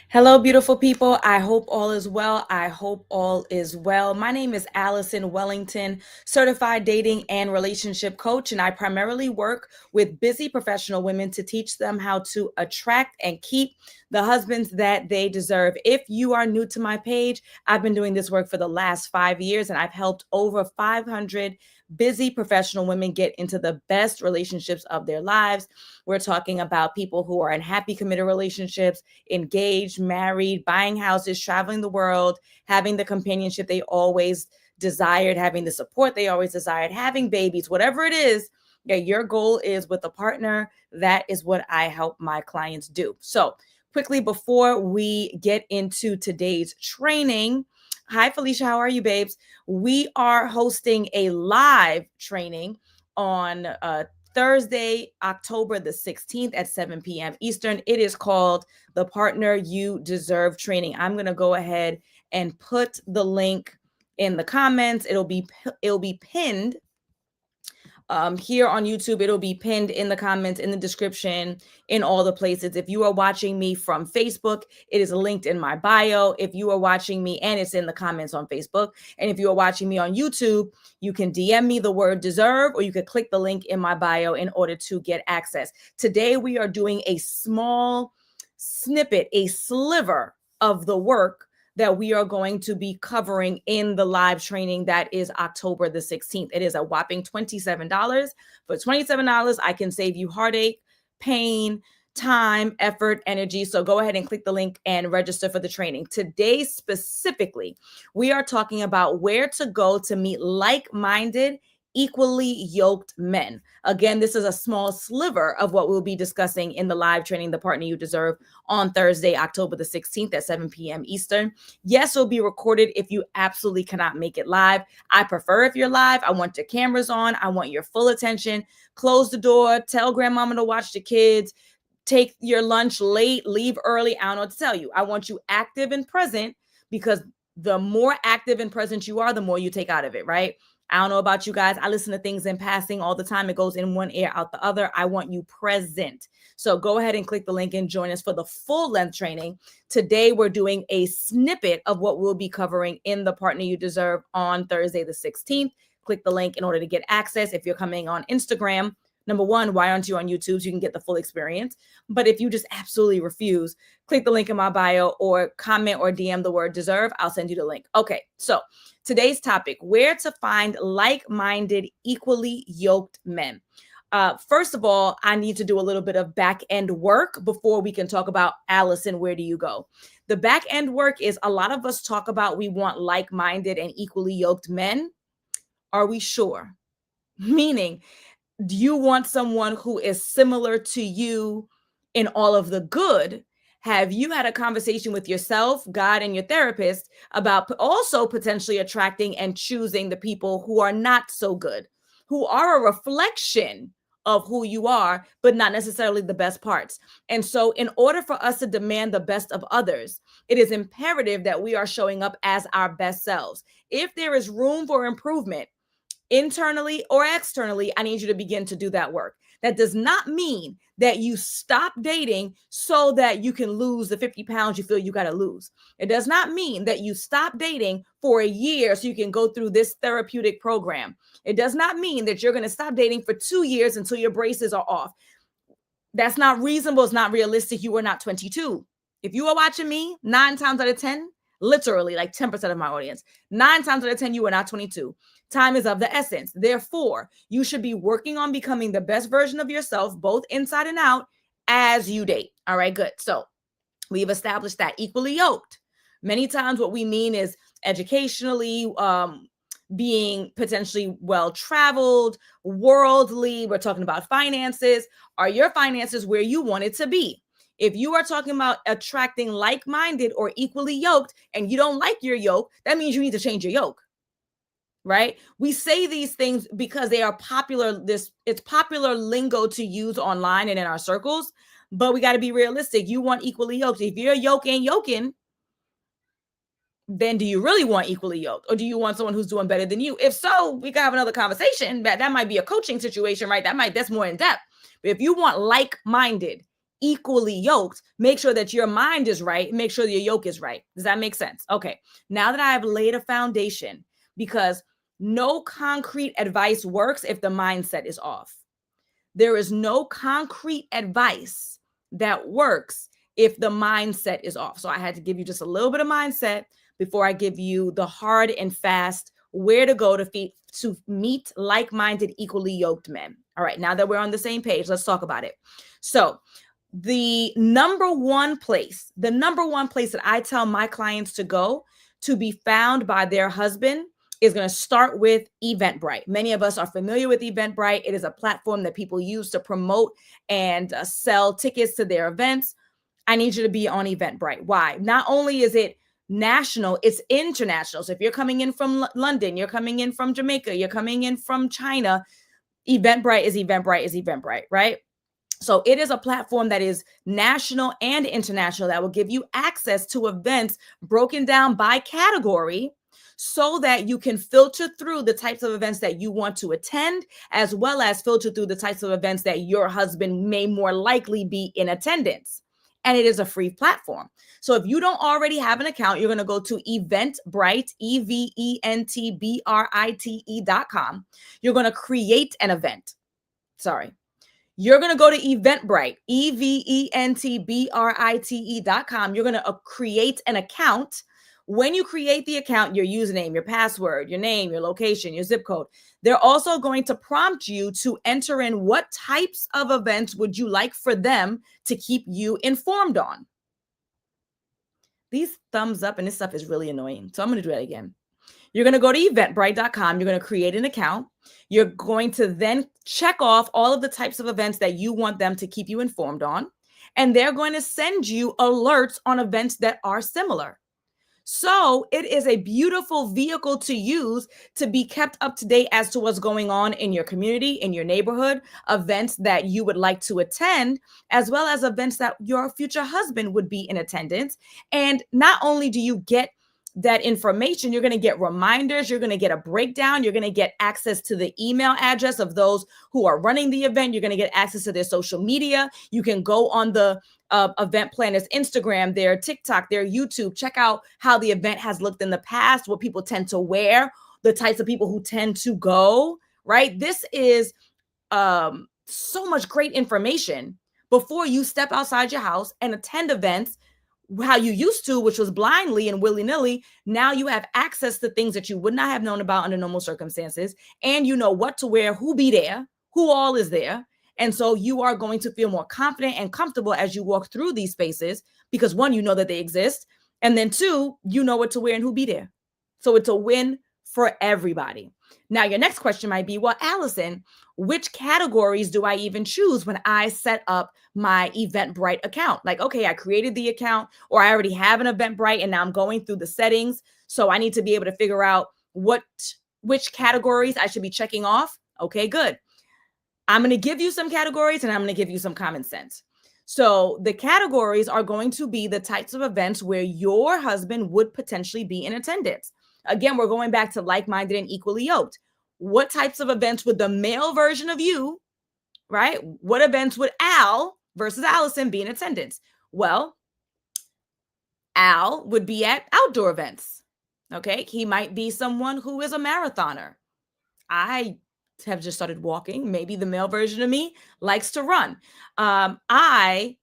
Hello, beautiful people. I hope all is well. I hope all is well. My name is Alison Wellington, certified dating and relationship coach, and I primarily work with busy professional women to teach them how to attract and keep the husbands that they deserve. If you are new to my page, I've been doing this work for the last 5 years, and I've helped over 500 busy professional women get into the best relationships of their lives. We're talking about people who are in happy, committed relationships, engaged, married, buying houses, traveling the world, having the companionship they always desired, having the support they always desired, having babies, whatever it is that your goal is with a partner. That is what I help my clients do. So, quickly before we get into today's training, hi, Felicia. How are you, babes? We are hosting a live training on Thursday, October the 16th at 7 p.m. Eastern. It is called the Partner You Deserve Training. I'm going to go ahead and put the link in the comments. It'll be pinned here on YouTube. It'll be pinned in the comments, in the description, in all the places. If you are watching me from Facebook, it is linked in my bio. If you are watching me, and it's in the comments on Facebook. And if you are watching me on YouTube, you can DM me the word deserve, or you could click the link in my bio in order to get access. Today, we are doing a small snippet, a sliver of the work that we are going to be covering in the live training that is October the 16th. It is a whopping $27. For $27, I can save you heartache, pain, time, effort, energy. So go ahead and click the link and register for the training. Today, specifically, we are talking about where to go to meet like-minded, equally yoked men. Again, this is a small sliver of what we'll be discussing in the live training, The Partner You Deserve, on Thursday, October the 16th at 7 p.m. Eastern. Yes, it'll be recorded if you absolutely cannot make it live. I prefer if you're live. I want your cameras on. I want your full attention. Close the door. Tell grandmama to watch the kids. Take your lunch late. Leave early. I don't know what to tell you. I want you active and present, because the more active and present you are, the more you take out of it, right? I don't know about you guys. I listen to things in passing all the time. It goes in one ear, out the other. I want you present. So go ahead and click the link and join us for the full length training. Today, we're doing a snippet of what we'll be covering in The Partner You Deserve on Thursday, the 16th. Click the link in order to get access. If you're coming on Instagram, number one, why aren't you on YouTube so you can get the full experience? But if you just absolutely refuse, click the link in my bio or comment or DM the word deserve. I'll send you the link. Okay, so today's topic, where to find like-minded, equally yoked men. First of all, I need to do a little bit of back end work before we can talk about, Alison, where do you go? The back end work is, a lot of us talk about we want like-minded and equally yoked men. Are we sure? Meaning, do you want someone who is similar to you in all of the good? Have you had a conversation with yourself, God, and your therapist about also potentially attracting and choosing the people who are not so good, who are a reflection of who you are, but not necessarily the best parts? And so in order for us to demand the best of others, it is imperative that we are showing up as our best selves. If there is room for improvement, internally or externally, I need you to begin to do that work. That does not mean that you stop dating so that you can lose the 50 pounds you feel you got to lose. It does not mean that you stop dating for a year so you can go through this therapeutic program. It does not mean that you're going to stop dating for 2 years until your braces are off. That's not reasonable. It's not realistic. You are not 22. If you are watching me, 9 times out of 10, literally like 10% of my audience, 9 times out of 10, you are not 22. Time is of the essence. Therefore, you should be working on becoming the best version of yourself, both inside and out, as you date. All right, good. So we've established that. Equally yoked. Many times what we mean is educationally, being potentially well-traveled, worldly. We're talking about finances. Are your finances where you want it to be? If you are talking about attracting like-minded or equally yoked and you don't like your yoke, that means you need to change your yoke. Right? We say these things because they are popular. It's popular lingo to use online and in our circles, but we got to be realistic. You want equally yoked. If your yoke ain't yoking, then do you really want equally yoked, or do you want someone who's doing better than you? If so, we can have another conversation. That might be a coaching situation, right? That's more in depth. But if you want like-minded, equally yoked, make sure that your mind is right, make sure your yoke is right. Does that make sense? Okay. Now that I have laid a foundation, because no concrete advice works if the mindset is off. There is no concrete advice that works if the mindset is off. So I had to give you just a little bit of mindset before I give you the hard and fast where to go to meet like-minded, equally yoked men. All right, now that we're on the same page, let's talk about it. So the number one place that I tell my clients to go to be found by their husband is going to start with Eventbrite. Many of us are familiar with Eventbrite. It is a platform that people use to promote and sell tickets to their events. I need you to be on Eventbrite. Why? Not only is it national, it's international. So if you're coming in from London, you're coming in from Jamaica, you're coming in from China, Eventbrite is Eventbrite, right? So it is a platform that is national and international that will give you access to events broken down by category so that you can filter through the types of events that you want to attend, as well as filter through the types of events that your husband may more likely be in attendance. And it is a free platform. So if you don't already have an account, you're going to go to Eventbrite, EVENTBRITE.com. You're going to create an event. You're going to go to Eventbrite, EVENTBRITE.com. You're going to create an account. When you create the account, your username, your password, your name, your location, your zip code, they're also going to prompt you to enter in what types of events would you like for them to keep you informed on. These thumbs up and this stuff is really annoying. So I'm going to do that again. You're going to go to eventbrite.com. You're going to create an account. You're going to then check off all of the types of events that you want them to keep you informed on. And they're going to send you alerts on events that are similar. So it is a beautiful vehicle to use to be kept up to date as to what's going on in your community, in your neighborhood, events that you would like to attend, as well as events that your future husband would be in attendance. And not only do you get that information, you're going to get reminders, you're going to get a breakdown, you're going to get access to the email address of those who are running the event, you're going to get access to their social media. You can go on the event planners Instagram, their TikTok, their YouTube, check out how the event has looked in the past, what people tend to wear, the types of people who tend to go, right? This is so much great information before you step outside your house and attend events how you used to, which was blindly and willy-nilly. Now you have access to things that you would not have known about under normal circumstances. And you know what to wear, who be there, who all is there. And so you are going to feel more confident and comfortable as you walk through these spaces because one, you know that they exist. And then two, you know what to wear and who be there. So it's a win for everybody. Now, your next question might be, well, Alison, which categories do I even choose when I set up my Eventbrite account? Like, okay, I created the account or I already have an Eventbrite and now I'm going through the settings. So I need to be able to figure out which categories I should be checking off. Okay, good. I'm going to give you some categories and I'm going to give you some common sense. So the categories are going to be the types of events where your husband would potentially be in attendance. Again, we're going back to like-minded and equally yoked. What types of events would the male version of you, right? What events would Al versus Allison be in attendance? Well, Al would be at outdoor events. Okay. He might be someone who is a marathoner. I have just started walking. Maybe the male version of me likes to run. I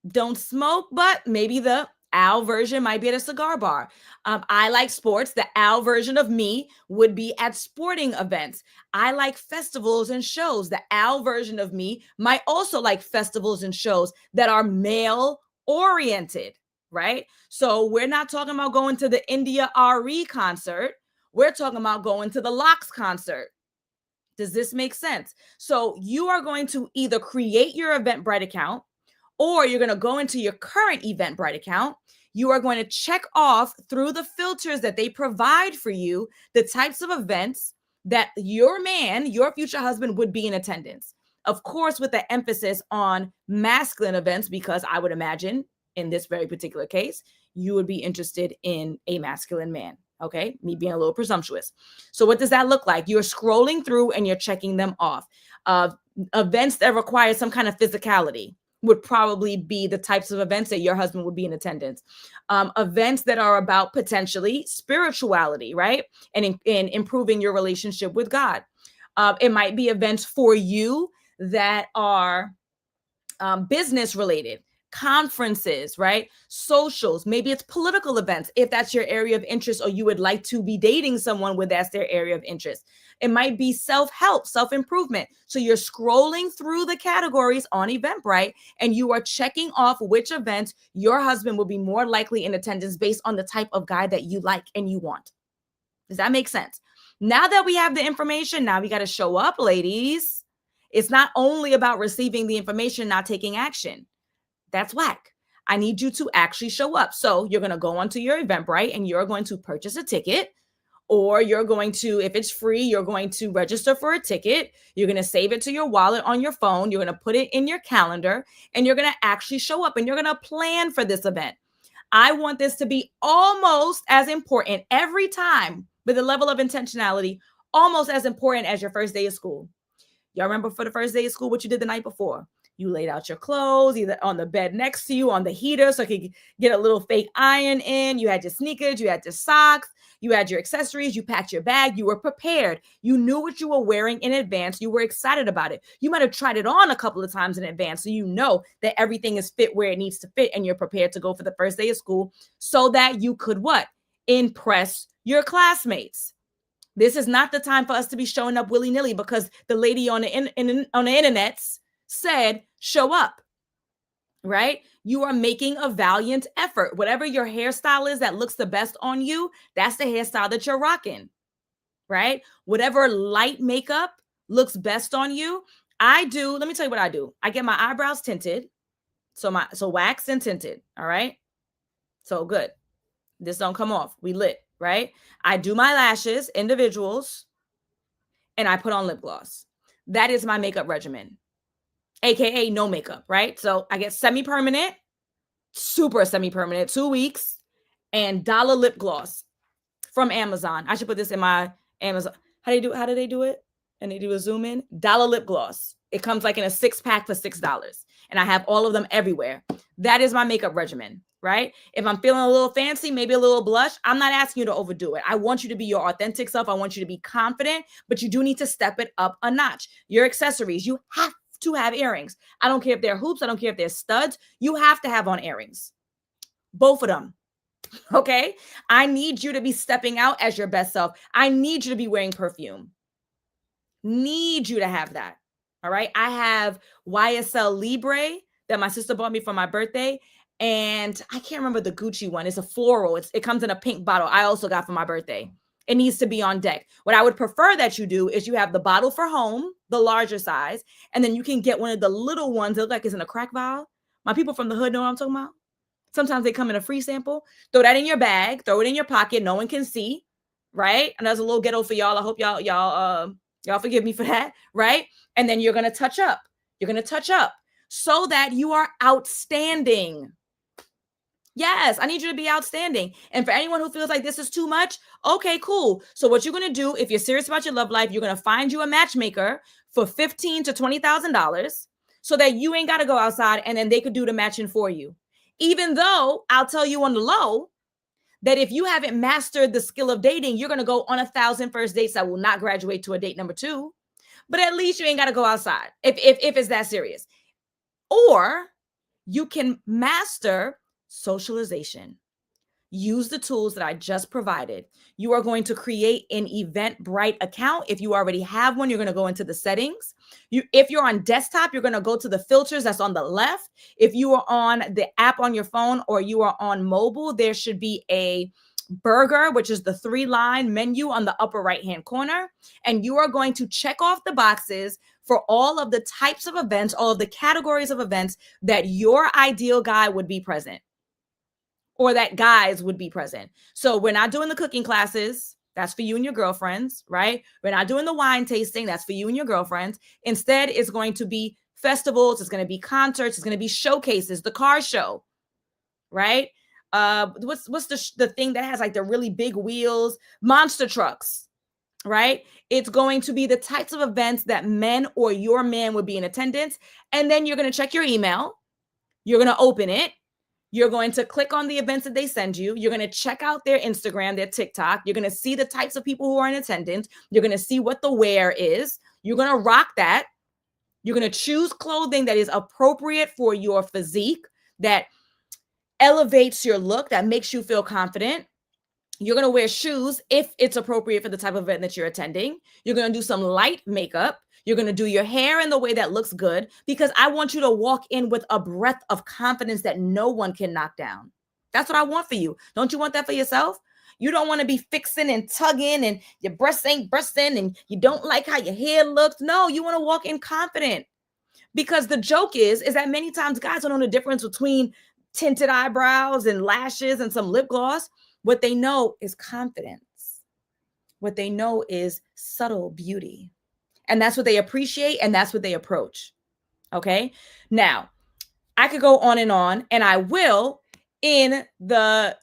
don't smoke, but maybe the Al version might be at a cigar bar. I like sports. The Al version of me would be at sporting events. I like festivals and shows. The Al version of me might also like festivals and shows that are male oriented, right? So we're not talking about going to the India RE concert. We're talking about going to the Locks concert. Does this make sense? So you are going to either create your Eventbrite account or you're going to go into your current Eventbrite account. You are going to check off through the filters that they provide for you the types of events that your man, your future husband would be in attendance. Of course, with the emphasis on masculine events, because I would imagine in this very particular case, you would be interested in a masculine man. Okay, me being a little presumptuous. So what does that look like? You're scrolling through and you're checking them off. Events that require some kind of physicality. would probably be the types of events that your husband would be in attendance. Events that are about potentially spirituality, right? And in improving your relationship with God. It might be events for you that are business related, conferences, right? Socials. Maybe it's political events if that's your area of interest, or you would like to be dating someone where that's their area of interest. It might be self-help, self-improvement. So you're scrolling through the categories on Eventbrite and you are checking off which events your husband will be more likely in attendance based on the type of guy that you like and you want. Does that make sense? Now that we have the information, now we got to show up, ladies. It's not only about receiving the information, not taking action. That's whack. I need you to actually show up. So you're going to go onto your Eventbrite and you're going to purchase a ticket, or you're going to, if it's free, you're going to register for a ticket. You're going to save it to your wallet on your phone. You're going to put it in your calendar and you're going to actually show up and you're going to plan for this event. I want this to be almost as important every time, with a level of intentionality, almost as important as your first day of school. Y'all remember for the first day of school what you did the night before? You laid out your clothes either on the bed next to you, on the heater, so you could get a little fake iron in. You had your sneakers, you had your socks, you had your accessories, you packed your bag, you were prepared. You knew what you were wearing in advance. You were excited about it. You might have tried it on a couple of times in advance, so you know that everything is fit where it needs to fit, and you're prepared to go for the first day of school so that you could what? Impress your classmates. This is not the time for us to be showing up willy-nilly because the lady on the internets said, show up, right? You are making a valiant effort. Whatever your hairstyle is that looks the best on you, that's the hairstyle that you're rocking, right? Whatever light makeup looks best on you. Let me tell you what I do. I get my eyebrows tinted. So waxed and tinted, all right? So good. This don't come off. We lit, right? I do my lashes, individuals, and I put on lip gloss. That is my makeup regimen, AKA no makeup, right? So I get semi-permanent, super semi-permanent, 2 weeks, and dollar lip gloss from Amazon. I should put this in my Amazon. How do they do it? And they do a zoom in. Dollar lip gloss. It comes like in a 6-pack for $6. And I have all of them everywhere. That is my makeup regimen, right? If I'm feeling a little fancy, maybe a little blush, I'm not asking you to overdo it. I want you to be your authentic self. I want you to be confident, but you do need to step it up a notch. Your accessories, you have to have earrings. I don't care if they're hoops. I don't care if they're studs. You have to have on earrings. Both of them. Okay? I need you to be stepping out as your best self. I need you to be wearing perfume. Need you to have that. All right? I have YSL Libre that my sister bought me for my birthday. And I can't remember the Gucci one. It's a floral. It comes in a pink bottle. I also got for my birthday. It needs to be on deck. What I would prefer that you do is you have the bottle for home, the larger size, and then you can get one of the little ones that look like it's in a crack vial. My people from the hood know what I'm talking about. Sometimes they come in a free sample. Throw that in your bag. Throw it in your pocket. No one can see, right? And that's a little ghetto for y'all. I hope y'all forgive me for that, right? And then you're going to touch up. You're going to touch up so that you are outstanding. Yes, I need you to be outstanding. And for anyone who feels like this is too much, okay, cool. So what you're going to do, if you're serious about your love life, you're going to find you a matchmaker for $15,000 to $20,000 so that you ain't got to go outside and then they could do the matching for you. Even though I'll tell you on the low that if you haven't mastered the skill of dating, you're going to go on 1,000 first dates that will not graduate to a date number 2. But at least you ain't got to go outside if it's that serious. Or you can master socialization. Use the tools that I just provided. You are going to create an Eventbrite account. If you already have one, you're going to go into the settings. If you're on desktop, you're going to go to the filters that's on the left. If you are on the app on your phone or you are on mobile, there should be a burger, which is the 3-line menu on the upper right-hand corner. And you are going to check off the boxes for all of the types of events, all of the categories of events that your ideal guy would be present, or that guys would be present. So we're not doing the cooking classes. That's for you and your girlfriends, right? We're not doing the wine tasting. That's for you and your girlfriends. Instead, it's going to be festivals. It's going to be concerts. It's going to be showcases, the car show, right? What's the thing that has like the really big wheels? Monster trucks, right? It's going to be the types of events that men or your man would be in attendance. And then you're going to check your email. You're going to open it. You're going to click on the events that they send you. You're going to check out their Instagram, their TikTok. You're going to see the types of people who are in attendance. You're going to see what the wear is. You're going to rock that. You're going to choose clothing that is appropriate for your physique, that elevates your look, that makes you feel confident. You're going to wear shoes if it's appropriate for the type of event that you're attending. You're going to do some light makeup. You're going to do your hair in the way that looks good, because I want you to walk in with a breath of confidence that no one can knock down. That's what I want for you. Don't you want that for yourself? You don't want to be fixing and tugging and your breasts ain't bursting and you don't like how your hair looks. No, you want to walk in confident, because the joke is that many times guys don't know the difference between tinted eyebrows and lashes and some lip gloss. What they know is confidence. What they know is subtle beauty. And that's what they appreciate, and that's what they approach. Okay? Now, I could go on, and I will, in the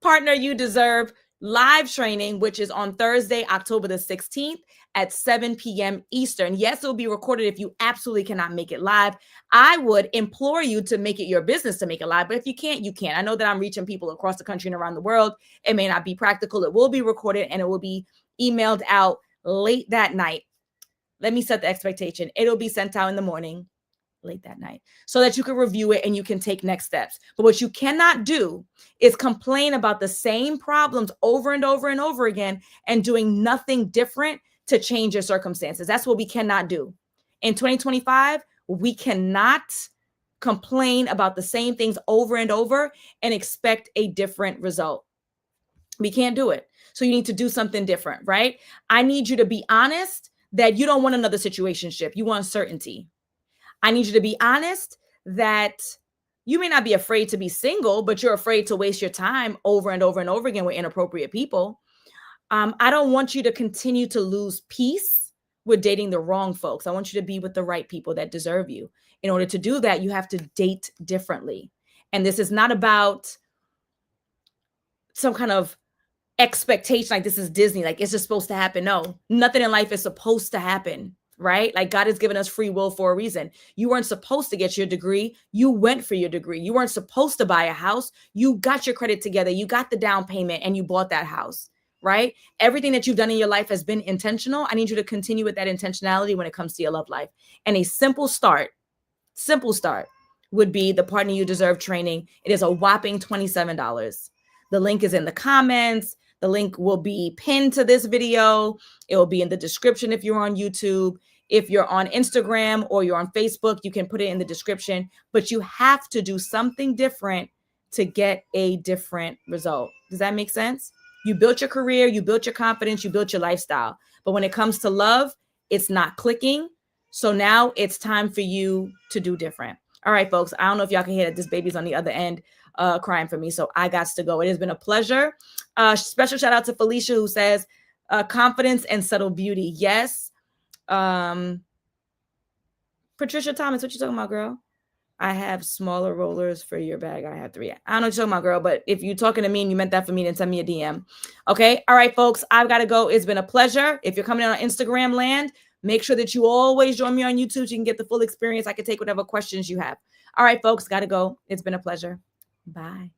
Partner You Deserve live training, which is on Thursday, October the 16th at 7 p.m. Eastern. Yes, it will be recorded if you absolutely cannot make it live. I would implore you to make it your business to make it live, but if you can't, you can't. I know that I'm reaching people across the country and around the world. It may not be practical. It will be recorded, and it will be emailed out late that night. Let me set the expectation. It'll be sent out in the morning, late that night, so that you can review it and you can take next steps. But what you cannot do is complain about the same problems over and over and over again and doing nothing different to change your circumstances. That's what we cannot do. In 2025, we cannot complain about the same things over and over and expect a different result. We can't do it. So you need to do something different, right? I need you to be honest that you don't want another situationship. You want certainty. I need you to be honest that you may not be afraid to be single, but you're afraid to waste your time over and over and over again with inappropriate people. I don't want you to continue to lose peace with dating the wrong folks. I want you to be with the right people that deserve you. In order to do that, you have to date differently. And this is not about some kind of expectation like this is Disney, like it's just supposed to happen. No, nothing in life is supposed to happen, right? Like God has given us free will for a reason. You weren't supposed to get your degree. You went for your degree. You weren't supposed to buy a house. You got your credit together. You got the down payment and you bought that house, right? Everything that you've done in your life has been intentional. I need you to continue with that intentionality when it comes to your love life. And a simple start would be the Partner You Deserve training. It is a whopping $27. The link is in the comments. The link will be pinned to this video. It will be in the description if you're on YouTube. If you're on Instagram or you're on Facebook, you can put it in the description. But you have to do something different to get a different result. Does that make sense? You built your career, you built your confidence, you built your lifestyle. But when it comes to love, it's not clicking. So now it's time for you to do different. All right, folks, I don't know if y'all can hear that this baby's on the other end crying for me. So I got to go. It has been a pleasure. Special shout out to Felicia, who says confidence and subtle beauty. Yes. Patricia Thomas, what you talking about, girl? I have smaller rollers for your bag. I have 3. I don't know what you're talking about, girl, but if you're talking to me and you meant that for me, then send me a DM. Okay. All right, folks, I've got to go. It's been a pleasure. If you're coming in on Instagram land, make sure that you always join me on YouTube so you can get the full experience. I can take whatever questions you have. All right, folks, got to go. It's been a pleasure. Bye.